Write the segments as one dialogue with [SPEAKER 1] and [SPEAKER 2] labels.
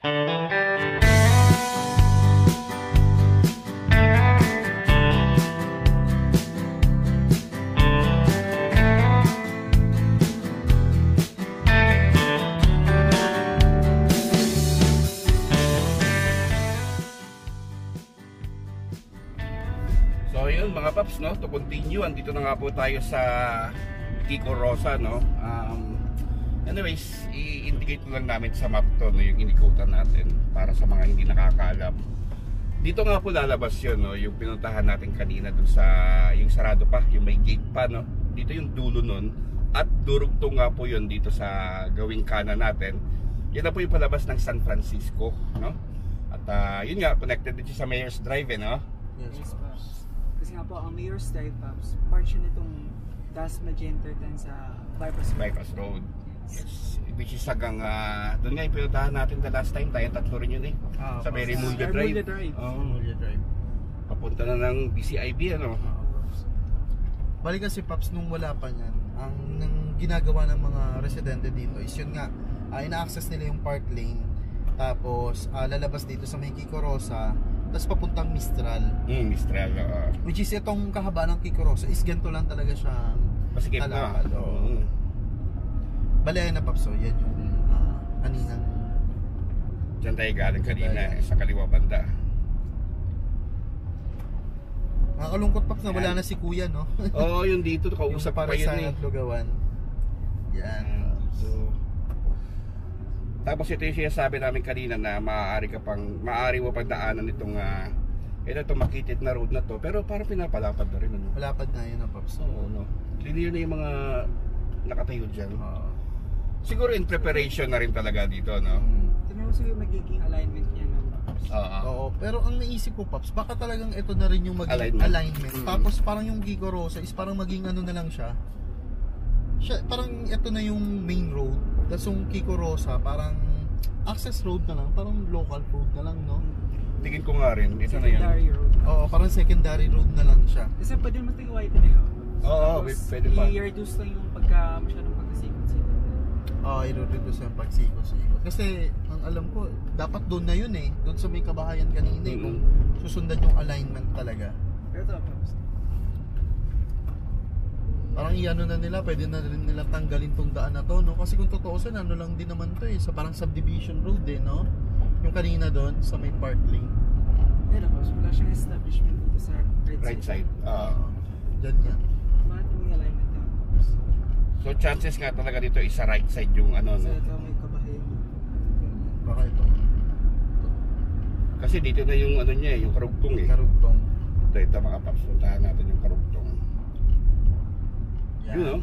[SPEAKER 1] So yun mga paps, no, to continue, andito na nga po tayo sa Kiko Rosa, no. Anyways, i-indicate lang namin sa map to, no, yung inikutan natin para sa mga hindi nakakaalam. Dito nga po lalabas yun, no, yung pinuntahan natin kanina dun sa yung sarado pa, yung may gate pa, no. Dito yung dulo nun at durugto nga po yun dito sa gawing kanan natin. Yan na po yung palabas ng San Francisco, no. At yun nga, connected din siya sa Mayor's Drive, no.
[SPEAKER 2] Yes, Pops. Kasi nga po, ang Mayor's Drive, Pops, part siya nitong Das Magenta din sa
[SPEAKER 1] Bypass Road. Yes. Which is hanggang, doon nga yung pinuntahan natin the last time, tayong tatlo rin yun eh. Sa Mary Mulya Drive.
[SPEAKER 2] Mulya Drive.
[SPEAKER 1] Papunta na ng BCIB, ano.
[SPEAKER 3] Balik kasi Pops, nung wala pa niyan, ang ginagawa ng mga residente dito is yun nga, ina-access nila yung park lane, tapos lalabas dito sa may Kiko Rosa, tapos papuntang Mistral.
[SPEAKER 1] Mistral,
[SPEAKER 3] which is itong kahaba ng Kiko Rosa is ganito lang talaga siya.
[SPEAKER 1] Masikip na.
[SPEAKER 3] Balayan na Pops, so yan yung kaninang.
[SPEAKER 1] Diyan tayo galing kanina, sa kaliwa banda.
[SPEAKER 3] Nakakalungkot Pops na wala na si Kuya, no?
[SPEAKER 1] Oo, yun dito, kausap pa yun eh.
[SPEAKER 3] Lugawan. Yan.
[SPEAKER 1] So, tapos ito yung sinasabi namin kanina na maaari mo pang daanan itong itong makitid na road na to, pero parang pinapalapad na rin, ano?
[SPEAKER 3] Palapad na yun, Pops.
[SPEAKER 1] Oo, no. Linear na yung mga nakatayo dyan. Siguro in preparation na rin talaga dito, no?
[SPEAKER 2] Ito na gusto yung magiging alignment niya, no, Pops.
[SPEAKER 3] Oo, pero ang naisip ko Pops, baka talagang ito na rin yung maging alignment. Tapos parang yung Kiko Rosa is parang maging ano na lang siya. Parang ito na yung main road. Tapos yung Kiko Rosa, parang access road na lang, parang local road na lang, no?
[SPEAKER 1] Tingin ko nga rin, ito na yan.
[SPEAKER 2] Secondary road.
[SPEAKER 3] Oo, parang secondary road na lang siya.
[SPEAKER 2] Kasi pwede naman tingin white na yun.
[SPEAKER 1] Oo, pwede pa.
[SPEAKER 2] I-reduce lang yung masyadong pagkasikot-sikot.
[SPEAKER 3] Oo, i-reduce yung pagsikot-sikot. Kasi, ang alam ko, dapat doon na yun eh. Doon sa may kabahayan kanina eh, kung susundan yung alignment talaga.
[SPEAKER 2] Pero ito, Pops.
[SPEAKER 3] Parang iano na nila, pwede na rin nila tanggalin tong daan na to, no? Kasi kung totoo sa ano lang din naman to eh, sa parang subdivision road eh, no? Yung kanina doon, sa may park lane.
[SPEAKER 2] Pero Pops, wala siyang establishment dito sa
[SPEAKER 1] Right side.
[SPEAKER 3] Diyan yan.
[SPEAKER 2] Bakit yung alignment niya, Pops?
[SPEAKER 1] So chances nga talaga dito is sa right side yung ano,
[SPEAKER 2] Kasi
[SPEAKER 1] no?
[SPEAKER 2] ito may kabahayan.
[SPEAKER 3] Baka ito.
[SPEAKER 1] Kasi dito na yung ano niya, yung karugtong eh.
[SPEAKER 3] Karugtong.
[SPEAKER 1] Ito mga paps, puntahan natin yung karugtong.
[SPEAKER 3] Yan.
[SPEAKER 1] Yun, no?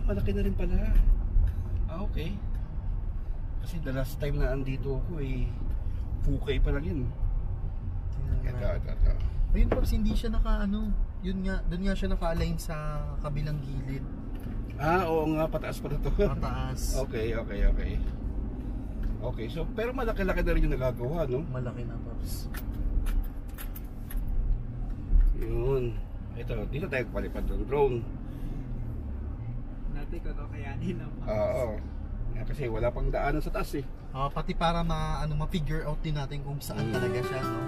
[SPEAKER 1] Malaki na rin pala. Okay. Kasi the last time na andito ako eh, pukay pa lang yun. Ito.
[SPEAKER 3] Ayun Pops, hindi siya yun nga, doon nga siya naka-align sa kabilang gilid.
[SPEAKER 1] Oo nga, pataas pa na to.
[SPEAKER 3] Pataas.
[SPEAKER 1] Okay. Okay, so pero malaki-laki na rin yung nagagawa, no?
[SPEAKER 3] Malaki na Pops.
[SPEAKER 1] Yun. Ito, dito tayo palipad ng drone.
[SPEAKER 2] Natin kakayanin na, Pops.
[SPEAKER 1] Oo. Kasi wala pang daanan sa taas eh.
[SPEAKER 3] Pati para ma-figure out din natin kung saan talaga siya, no?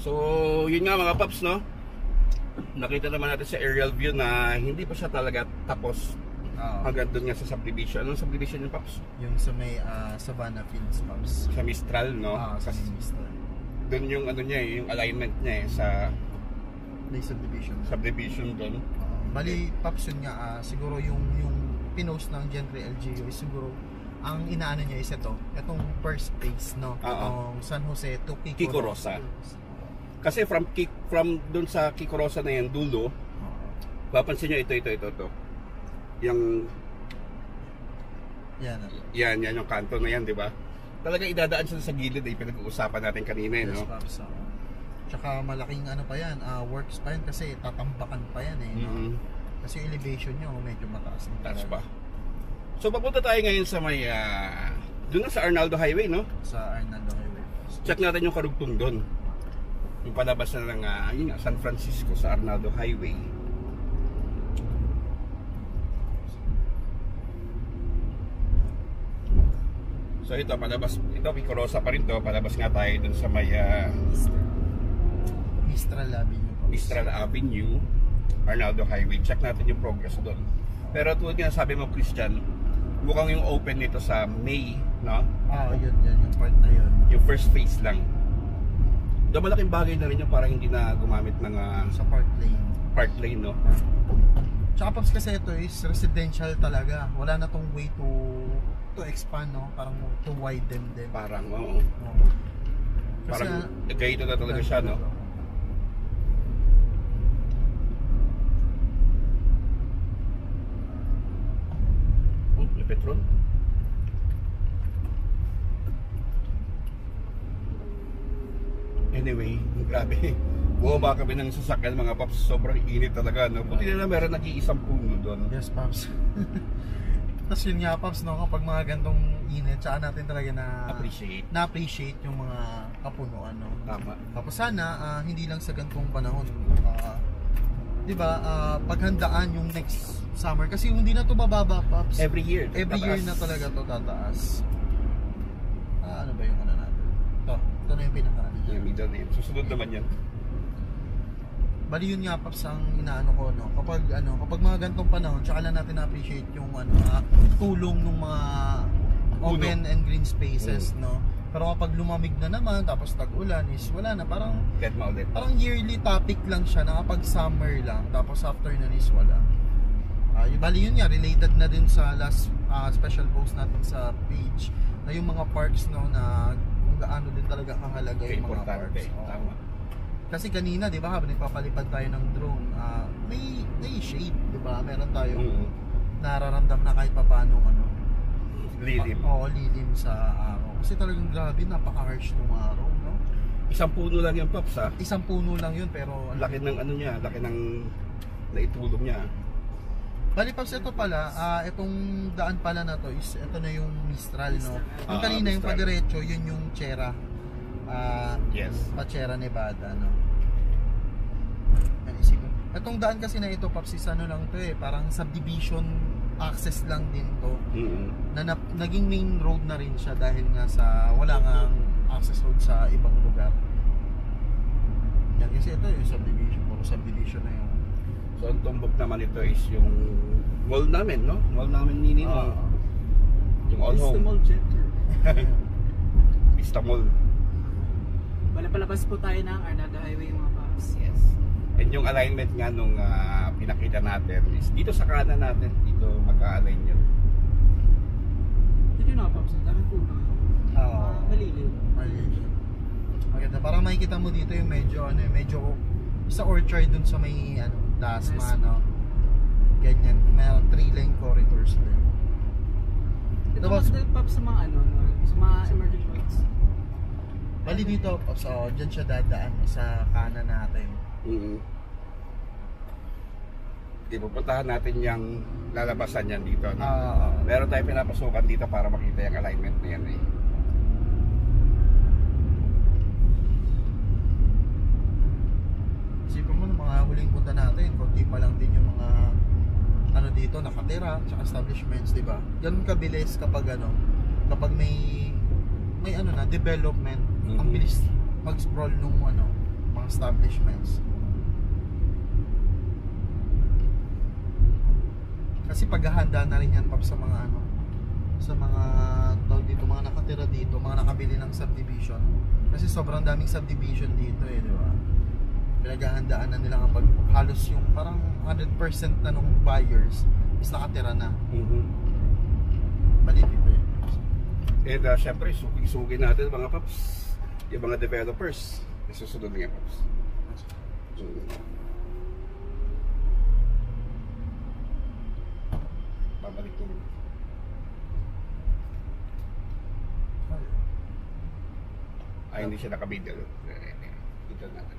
[SPEAKER 1] So, yun nga mga paps, no? Nakita naman natin sa aerial view na hindi pa siya talaga tapos hanggang doon nga sa subdivision. Anong subdivision yung paps?
[SPEAKER 3] Yung sa may Savannah Fields, Pops.
[SPEAKER 1] Sa Mistral, no?
[SPEAKER 3] Sa Mistral.
[SPEAKER 1] Doon yung ano niya yung alignment niya sa
[SPEAKER 3] may
[SPEAKER 1] subdivision doon.
[SPEAKER 3] Bali, Pops, yun nga, siguro yung pinost ng Gentry LGU is siguro ang inaano niya is itong first phase, no? Itong San Jose to
[SPEAKER 1] Kiko Rosa. Kasi from doon sa Kiko Rosa na yan dulo, papansin nyo ito. Yung yan yung kanto na yan, di ba? Talaga idadaan siya sa gilid, pinag-uusapan natin kanina,
[SPEAKER 3] yes,
[SPEAKER 1] no?
[SPEAKER 3] Pops, tsaka malaking ano pa yan, works pa yan kasi tatambakan pa yan no? Kasi elevation niya medyo mataas.
[SPEAKER 1] Taas pa. So papunta tayo ngayon sa may doon na sa Arnaldo Highway, no?
[SPEAKER 3] Sa Arnaldo Highway.
[SPEAKER 1] Check natin yung karugtong doon. Yung palabas na ng yun nga, San Francisco sa Arnaldo Highway. So ito palabas, ito Kiko Rosa pa rin to, palabas nga tayo doon sa may Mistral Avenue, Arnaldo Highway. Check natin yung progress doon. Pero tulad nga sabi mo, Christian, mukhang yung open nito sa May, no?
[SPEAKER 3] Yun yung part na yun.
[SPEAKER 1] Yung first phase lang. Doon malaking bagay na rin yung para hindi na gumamit ng
[SPEAKER 3] sa park lane,
[SPEAKER 1] no?
[SPEAKER 3] Tsaka Pops, kasi ito is residential talaga. Wala na tong way to expand, no? Parang to widen din.
[SPEAKER 1] Parang, oo. Parang ganito na talaga siya, no? Petron. Anyway, grabe. Bumaba kami ng sasakyan mga paps. Sobrang init talaga, no? Buti na meron nag-iisang puno doon.
[SPEAKER 3] Yes, Pops. Tapos yun nga, Pops, no? Kapag mga gantong init, tsaka natin talaga na-appreciate yung mga kapunuan, no?
[SPEAKER 1] Tama.
[SPEAKER 3] Tapos sana, hindi lang sa gantong panahon. Diba, paghandaan yung next summer kasi hindi na to bababa, Pops.
[SPEAKER 1] Every year
[SPEAKER 3] na talaga to tataas. Ano ba yung ano natin? Ito na yung pinaka-ano niya.
[SPEAKER 1] Yung middle name. Susunod naman yan.
[SPEAKER 3] Bali yun nga, Pops, ang inaano ko, no? Kapag mga gantong panahon, tsaka lang natin na-appreciate yung tulong ng mga open and green spaces, no? Pero kapag lumamig na naman, tapos tag-ulan is wala na, parang yearly topic lang siya na kapag summer lang, tapos after nun is wala. Bali yun nga, related na din sa last special post natin sa page, na yung mga parks, no, na kung gaano din talaga kahalaga yung mga parks.
[SPEAKER 1] Tama.
[SPEAKER 3] Kasi kanina, di ba, habang nagpapalipad tayo ng drone, may shade, di ba? Meron tayong nararamdam na kahit paano
[SPEAKER 1] lilim.
[SPEAKER 3] Lilim sa araw. Kasi talagang grabe, napaka-harsh ng araw, no?
[SPEAKER 1] Isang puno lang yung Pops, ha?
[SPEAKER 3] Isang puno lang yun, pero
[SPEAKER 1] laki ng ano niya, laki ng naitulong niya.
[SPEAKER 3] Bali, Pops, ito pala, itong daan pala na to is, ito na yung Mistral, no? Yung kanina, yung padiretso, yun yung Sierra.
[SPEAKER 1] Yes.
[SPEAKER 3] Sierra Nevada, no? Yan, isipin. Itong daan kasi na ito, Pops, is ano lang to parang subdivision access lang din to. Na naging main road na rin siya dahil nga sa wala nga access road sa ibang lugar. Yan kasi ito yung subdivision na yun.
[SPEAKER 1] So ang tumbok naman ito is yung mall namin, no? Mall namin ni Nino. Yung All Home.
[SPEAKER 2] Vista Mall Center.
[SPEAKER 1] Vista Mall.
[SPEAKER 2] Palabas po tayo ng Arnaldo Highway, mga Pops.
[SPEAKER 1] Yes. And yung alignment nga nung pinakita natin is dito sa kanan natin, dito mag-a-align yun.
[SPEAKER 2] Dito na, Pops, ang daming puno. Maliliw.
[SPEAKER 3] Maganda, parang makikita mo dito yung medyo sa orchard dun sa may Dasma, no? Ganyan, may 3-lane corridors din.
[SPEAKER 2] Ito mas Pops sa mga sa mga emergency lights.
[SPEAKER 3] Bali dito, Pops, dyan siya dadaan sa kanan natin.
[SPEAKER 1] Pupuntahan natin yung lalabasan yan dito, no? Meron tayong pinapasukan dito para makita yung alignment na yan,
[SPEAKER 3] Isipin mo, mga huling punta natin, konti pa lang din yung mga dito, nakatira, tsaka establishments, di ba? Ganun kabilis kapag kapag may development, ang bilis mag-scroll nung mga establishments. Kasi paghahanda na rin yan Pops sa mga ano, sa mga tawag dito, mga nakatira dito, mga nakabili ng subdivision. Kasi sobrang daming subdivision dito eh, di ba? Pinaghahandaan na nila kapag halos yung parang 100% na nung buyers is nakatira na. Mali dito eh.
[SPEAKER 1] And syempre, suki natin mga Paps, yung mga developers. Susunod nga Paps. Babalik ko. Ay, hindi siya nakabidyo. Dito natin.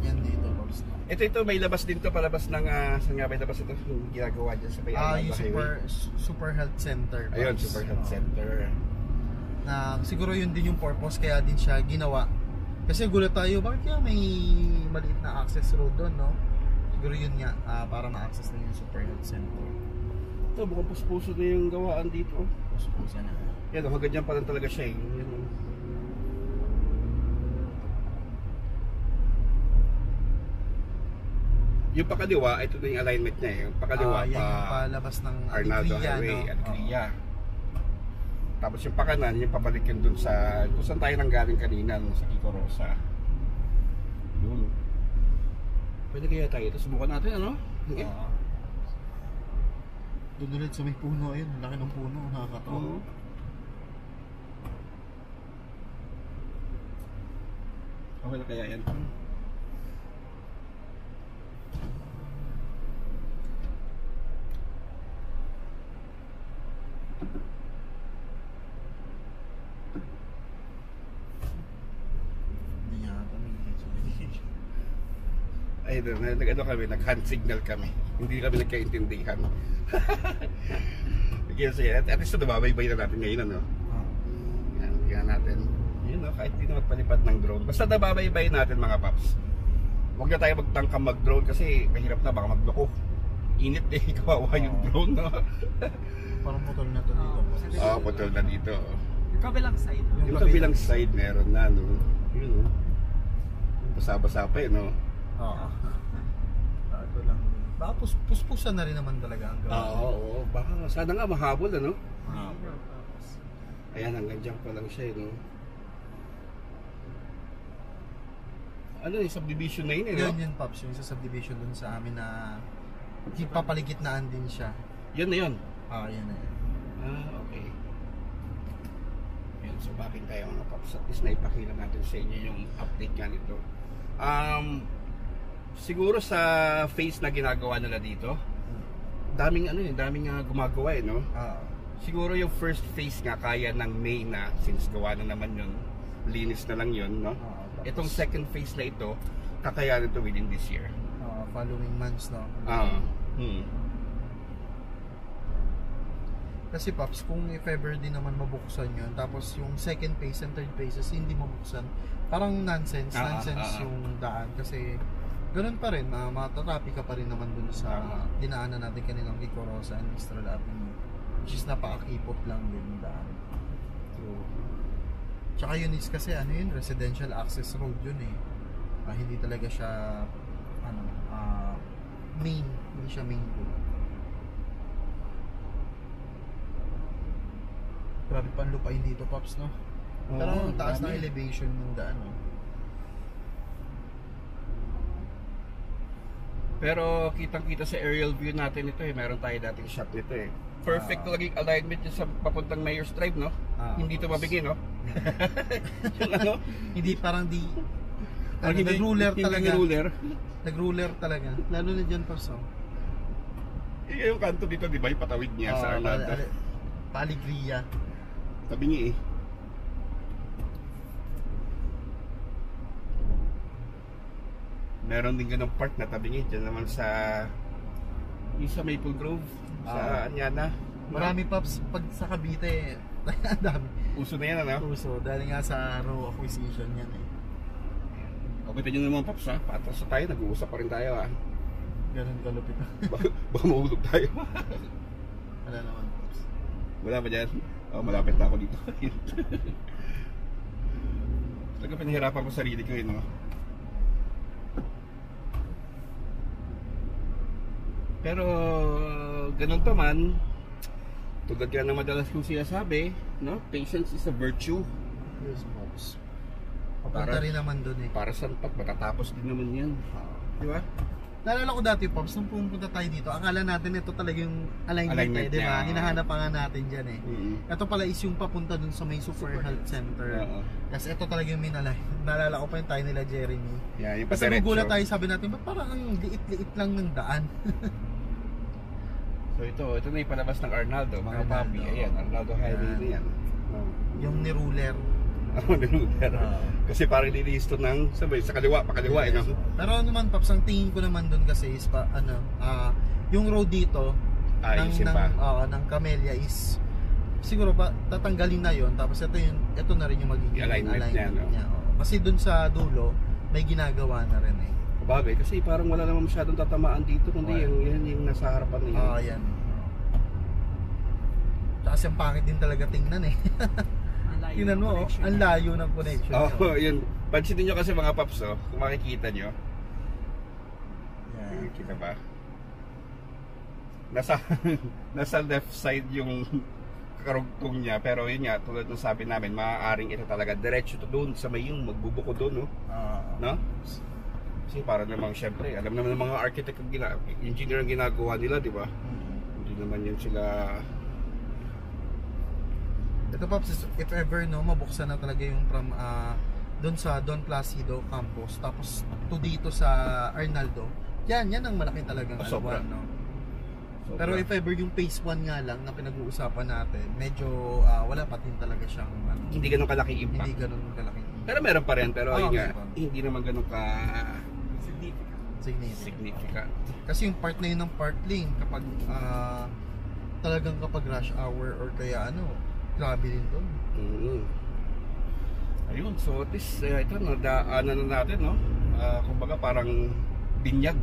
[SPEAKER 3] Yan dito Pops.
[SPEAKER 1] Ito may labas din to, palabas ng saan nga may labas ito yung ginagawa dyan sa may
[SPEAKER 3] Yung super health center Pops.
[SPEAKER 1] Ayun, super health center.
[SPEAKER 3] Na siguro yun din yung purpose kaya din siya ginawa. Kasi gulat tayo, bakit kaya may maliit na access road doon, no? Siguro yun nga, para ma-access na yung super health center.
[SPEAKER 1] Ito, mukhang puspuso na yung gawaan dito.
[SPEAKER 3] Puspuso na.
[SPEAKER 1] Yan, hanggang dyan pa lang talaga siya. Yan. Yung pakaliwa, ito na yung alignment niya. Yung pakaliwa
[SPEAKER 3] yan yung palabas ng
[SPEAKER 1] Arnaldo
[SPEAKER 3] Alegria,
[SPEAKER 1] Highway,
[SPEAKER 3] no?
[SPEAKER 1] Alegria. Tapos yung pakanan, yung pabalik yun dun sa kung saan tayo nanggaling kanina, sa Kiko Rosa. Yun. Pwede kaya tayo ito, subukan natin, ano? Okay.
[SPEAKER 3] Doon ulit sa may puno, ayun, laki ng puno, nakakatawa.
[SPEAKER 1] Okay na kaya yan? Ay, nag-ano kami, nag-hand signal kami. Hindi kami nagkaintindihan. Kasi at least nababaybay na natin ngayon, ano? Yan, tingnan natin. Yun, no? Kahit di na magpalipad ng drone. Basta nababaybay natin mga Paps. Huwag na tayo magtangkang mag-drone kasi mahirap na, baka magloko. Init eh, kawawa yung drone, no?
[SPEAKER 3] Parang putol na to dito.
[SPEAKER 1] Oo, putol na dito.
[SPEAKER 2] Yung kabilang side.
[SPEAKER 1] Yung kabilang side meron na, no? Yun, no? Basa-basa pa eh, no?
[SPEAKER 3] Oo. Bago lang. Baka puspusan na rin naman talaga ang gawin.
[SPEAKER 1] Oo. Baka sana nga mahabol, ano?
[SPEAKER 3] Mahabol.
[SPEAKER 1] Ayan, hanggang dyan pa lang siya, no? Ano yung subdivision na yun, eh, no?
[SPEAKER 3] Yun, Pops. Yung sa subdivision dun sa amin na papaligitnaan din siya.
[SPEAKER 1] Yun na yun?
[SPEAKER 3] Yan na yun.
[SPEAKER 1] Okay. Yun, so bakin tayo mga Pops. At least naipakita natin sa inyo yung update nga nito. Siguro sa phase na ginagawa nila dito, daming gumagawa no? Siguro yung first phase nga kaya ng May na, since gawa na naman yun, linis na lang yun, no? Itong second phase na ito, kakayanin ito within this year.
[SPEAKER 3] Following months, no? Kasi Pops, kung if ever din naman mabuksan yun, tapos yung second phase and third phases hindi mabuksan, parang nonsense yung daan. Kasi ganun pa rin, matatraffic ka pa rin naman dun sa dinaanan natin kaninang Kiko Rosa and Mistral Avenue, which is napakakipot lang din yung daan. So, tsaka yun is kasi ano yun, residential access road yun eh. Hindi talaga siya main, hindi siya main road. Grabe pa ang lupain dito, Pops, no? Pero ang taas ng elevation ng daan, no?
[SPEAKER 1] Pero kitang-kita sa aerial view natin ito eh, meron tayo dating shot nito eh. Perfect laging alignment yun sa papuntang Mayor's Drive, no? Hindi ito mabigay, no? Yung ano?
[SPEAKER 3] Hindi parang nag-ruler talaga. Nag-ruler talaga. Lalo na dyan, Pops, no?
[SPEAKER 1] Yung kanto dito, di ba? Yung patawid niya sa Arnaldo.
[SPEAKER 3] Alegria.
[SPEAKER 1] Tabi niya eh. Meron din ganong part na tabi niya. Diyan naman sa yung sa Maple Grove, sa Anyana.
[SPEAKER 3] Marami, Pops, pag sa Cavite, ang dami.
[SPEAKER 1] Uso na yan, ano?
[SPEAKER 3] Uso, dahil nga sa row acquisition yan eh.
[SPEAKER 1] Kapitan nyo naman, Pops, ha? Patras na tayo, nag-uusap pa rin tayo, ha?
[SPEAKER 3] Ganun kalupit na.
[SPEAKER 1] Baka mahulog tayo.
[SPEAKER 3] Wala naman, Pops.
[SPEAKER 1] Wala ba dyan? Oh, malapit na ako dito. Talaga pinahirapan ko sarili ko no? Pero ganun pa man, tulad ka na madalas kong sinasabi, no? Patience is a virtue.
[SPEAKER 3] Yes, boss. Papunta rin naman doon eh.
[SPEAKER 1] Para saan pat, matatapos din naman yan. Di ba?
[SPEAKER 3] Naalala ko dati, Pops, nung pumunta tayo dito, akala natin ito talaga yung alignment eh, di ba? Hinahanap pa nga natin dyan eh. Ito pala is yung papunta dun sa may Super Health Center. Kasi ito talaga yung minalay. Naalala ko pa yung tayo nila Jeremy.
[SPEAKER 1] Yeah, yung
[SPEAKER 3] kasi nagulat tayo, sabi natin, ba't parang ang liit-liit lang ng daan?
[SPEAKER 1] So ito na yung palabas ng Arnaldo, mga papi. Ayan, Arnaldo Highway na yan.
[SPEAKER 3] Yung ni Ruler.
[SPEAKER 1] Ni Ruler. Kasi parang nilinis to ng sabay, sa kaliwa, pakaliwa.
[SPEAKER 3] Yes. Pero naman, Paps, ang tingin ko naman doon kasi is yung road dito ng Camellia is siguro pa tatanggalin na yon, tapos ito na rin yung magiging alignment niya. Kasi doon sa dulo may ginagawa na rin eh.
[SPEAKER 1] Bagay, kasi parang wala naman masyadong tatamaan dito, kundi yan yung nasa harapan na yun.
[SPEAKER 3] Yan. Kasi ang pangit din talaga tingnan eh. Tingnan mo, ang layo ng connection.
[SPEAKER 1] Yun. Pansinin nyo kasi mga paps, kung makikita nyo.
[SPEAKER 3] Yan.
[SPEAKER 1] Kita ba? Nasa left side yung karugtong niya, pero yun nga, tulad ng sabi namin, maaaring ito talaga diretso to doon sa may yung magbubuko doon, no? No? Kasi para namang syempre, alam naman ng mga architect engineer ang ginagawa nila, di ba? Hindi naman yun sila.
[SPEAKER 3] Ito, Pops, if ever mabuksan na talaga yung from doon sa Don Placido campus, tapos to dito sa Arnaldo, yan ang malaki talagang
[SPEAKER 1] sobra.
[SPEAKER 3] No? Sobra. Pero if ever yung phase 1 nga lang na pinag-uusapan natin, medyo wala pa din talaga siyang
[SPEAKER 1] hindi ganun kalaki impact.
[SPEAKER 3] Hindi ganun kalaki.
[SPEAKER 1] Pero meron pa rin, pero yun nga, hindi naman ganun ka significant. Kasi
[SPEAKER 3] yung part na yun ng park lane, kapag talagang kapag rush hour or kaya grabe din doon.
[SPEAKER 1] Ayun, so this, ito, nadaanan na natin, no? Kumbaga parang binyag.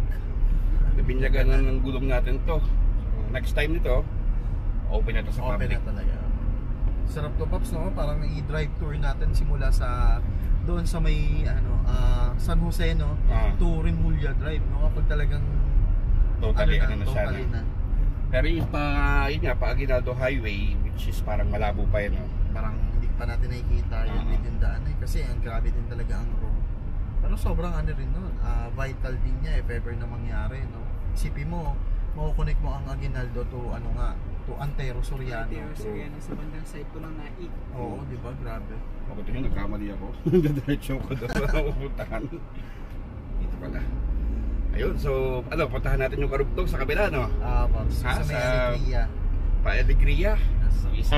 [SPEAKER 1] Binyagan na ng gulong natin to. So, next time nito, open na to sa public.
[SPEAKER 3] Open na talaga. Sarap to, Pops, no? Parang i-drive tour natin simula sa doon sa may San Jose, no? To Remulla Drive, no? Kapag talagang
[SPEAKER 1] totally na siya.
[SPEAKER 3] Na.
[SPEAKER 1] Pero yung pa Aguinaldo Highway, which is parang malabo pa yun, no?
[SPEAKER 3] Parang hindi pa natin nakikita yung daan eh. Kasi ang grabe din talaga ang road. Pero sobrang rin no? Vital din niya if ever na mangyari, no? Isipin mo, makukonek mo ang Aguinaldo to to Antero Soriano.
[SPEAKER 2] Antero Soriano sa bandang side ko ng Naik.
[SPEAKER 3] Oo, di ba? Grabe.
[SPEAKER 1] Ako tingin, nagkamali ako. Diretso ko doon na pupuntahan. Dito pala. Ayun, so puntahan natin yung karugtong sa kabila, no?
[SPEAKER 3] Pops, sa may Alegria.
[SPEAKER 1] Pa Alegria. Yes.